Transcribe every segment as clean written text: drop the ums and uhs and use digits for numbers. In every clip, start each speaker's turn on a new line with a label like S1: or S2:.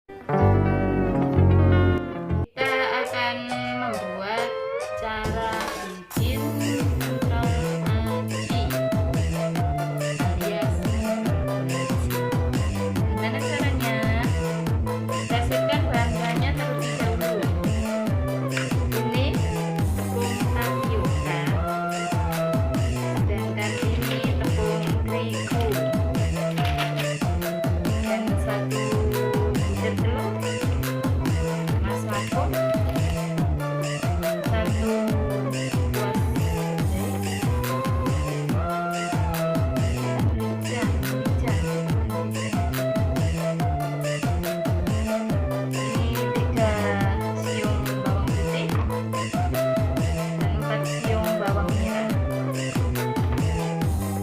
S1: Kita akan membuat cara bikin pentol aci alias gimana caranya? Kita siapkan bahan-bahannya terlebih dahulu. Ini tepung tapioka, sedangkan ini tepung terigu, dan 1 butir telur, mas vakum, 1 buah merica, ini 3 siung bawang putih dan 4 siung bawang merah.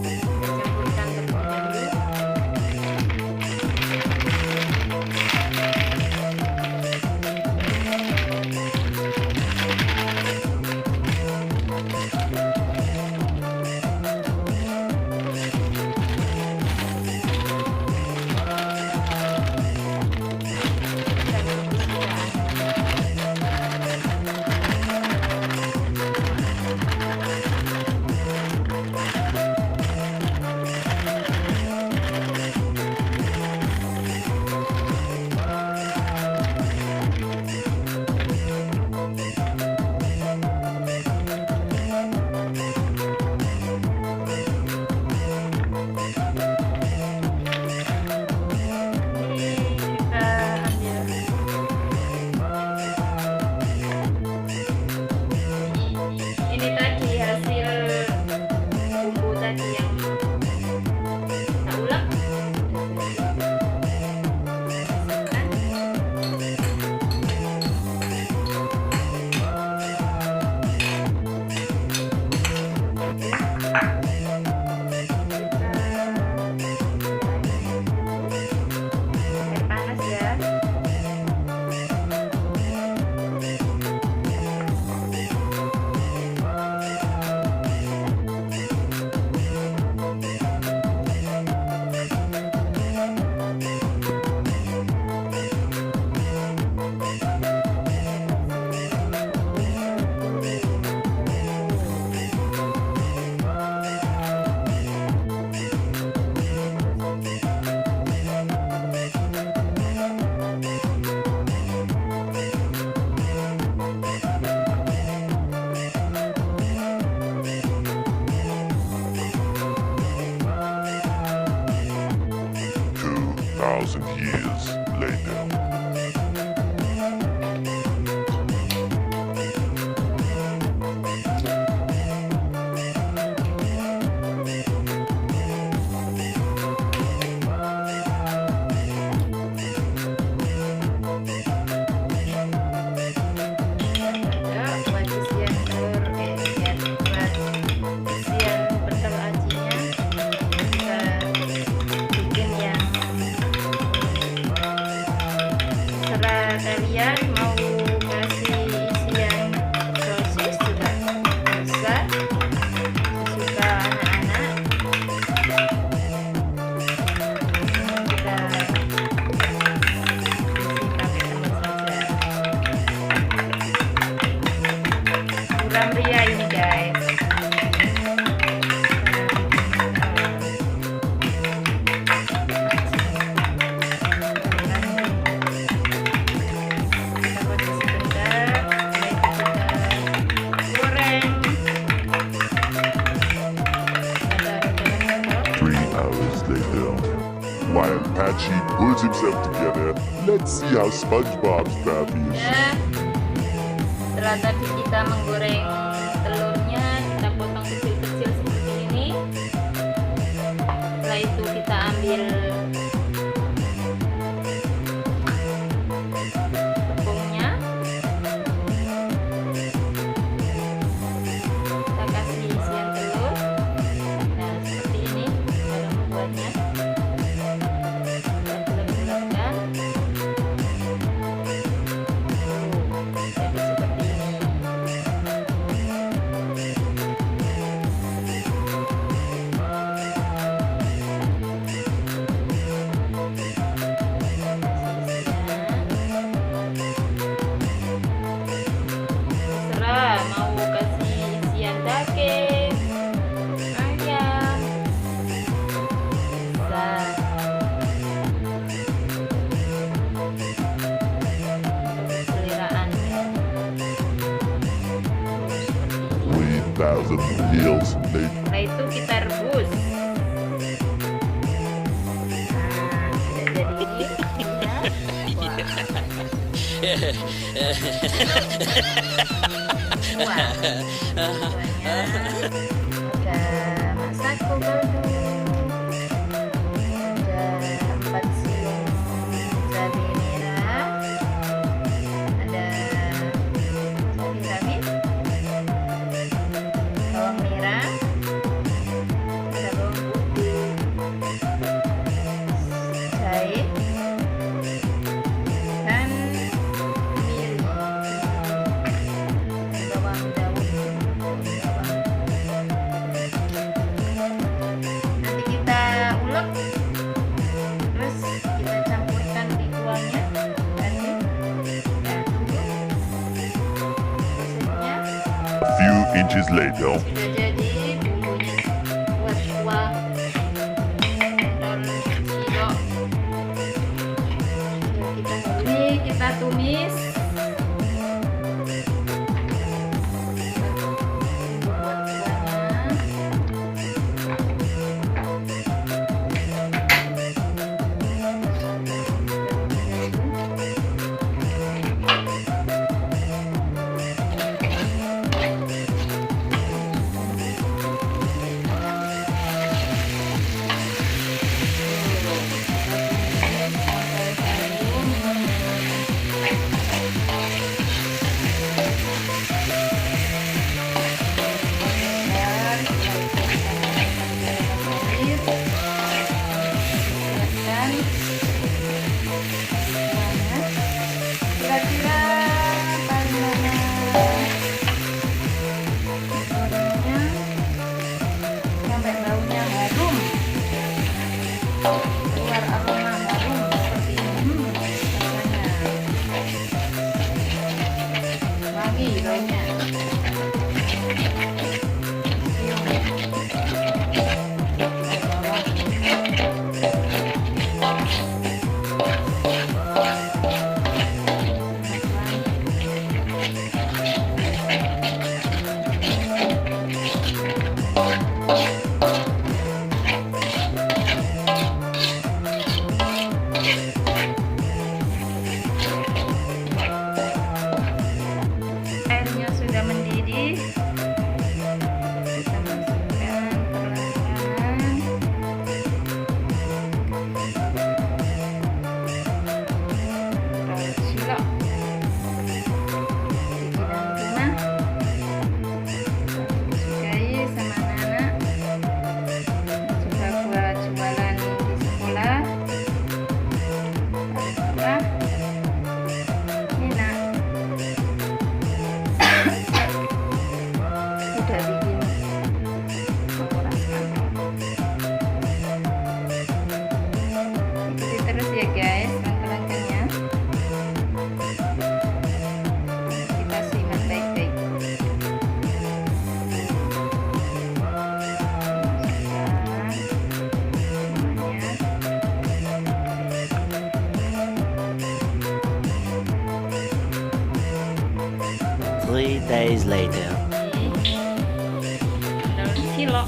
S1: Kita campurkan terlebih dahulu. Ini tadi hasil bumbu tadi yang tak ulek. Air panas ya.
S2: Thousand years later.
S1: Buat isian telur, buat isian pentol acinya kita bikin yang terserah kalian mau kasih isian sosis juga bisa, suka anak-anak. Kita isi pakai telur saja. Kurang meriah ini guys. Kita goreng sebentar, setelah itu kita goreng. Ada
S2: 3 hours later. While Patchy pulls himself together, let's see how SpongeBob's baby is.
S1: ya. Setelah tadi kita menggoreng telurnya, kita potong kecil-kecil seperti ini. Setelah itu kita ambil tepungnya, kita kasih isian telur. Nah, seperti ini cara membuatnya. Kita bulat-bulatkan. Jadi seperti ini.
S2: 10,000 years later.
S1: Setelah itu kita rebus. Nah, sudah jadi. Wah. Wah. Ada masako kaldu. Ada 4 siung cabai merah. Ada cabai rawit. Bawang merah. Ada bawang putih. Jahe. Dan miri. Bawang daun. Nanti kita ulek, terus kita campurkan di kuahnya tadi. Ya, tunggu prosesnya.
S2: A few inches later.
S1: Sudah jadi bumbunya buat kuah cendol cilok. Ini kita tumis. Buat kuahnya. Kira-kira paling lama gorengnya sampai baunya harum, keluar aroma harum seperti ini. Rasanya wangi baunya. Airnya sudah mendidih, kita masukkan perlahan cilok, bikinan rumah, sukai sama anak-anak, juga buat jualan di sekolah, paling murah, enak. Udah bikin menguras kantong. Ikuti terus ya guys langkah-langkahnya. Kita simak baik-baik. Masukkan
S3: 3 days later.
S1: cendol cilok.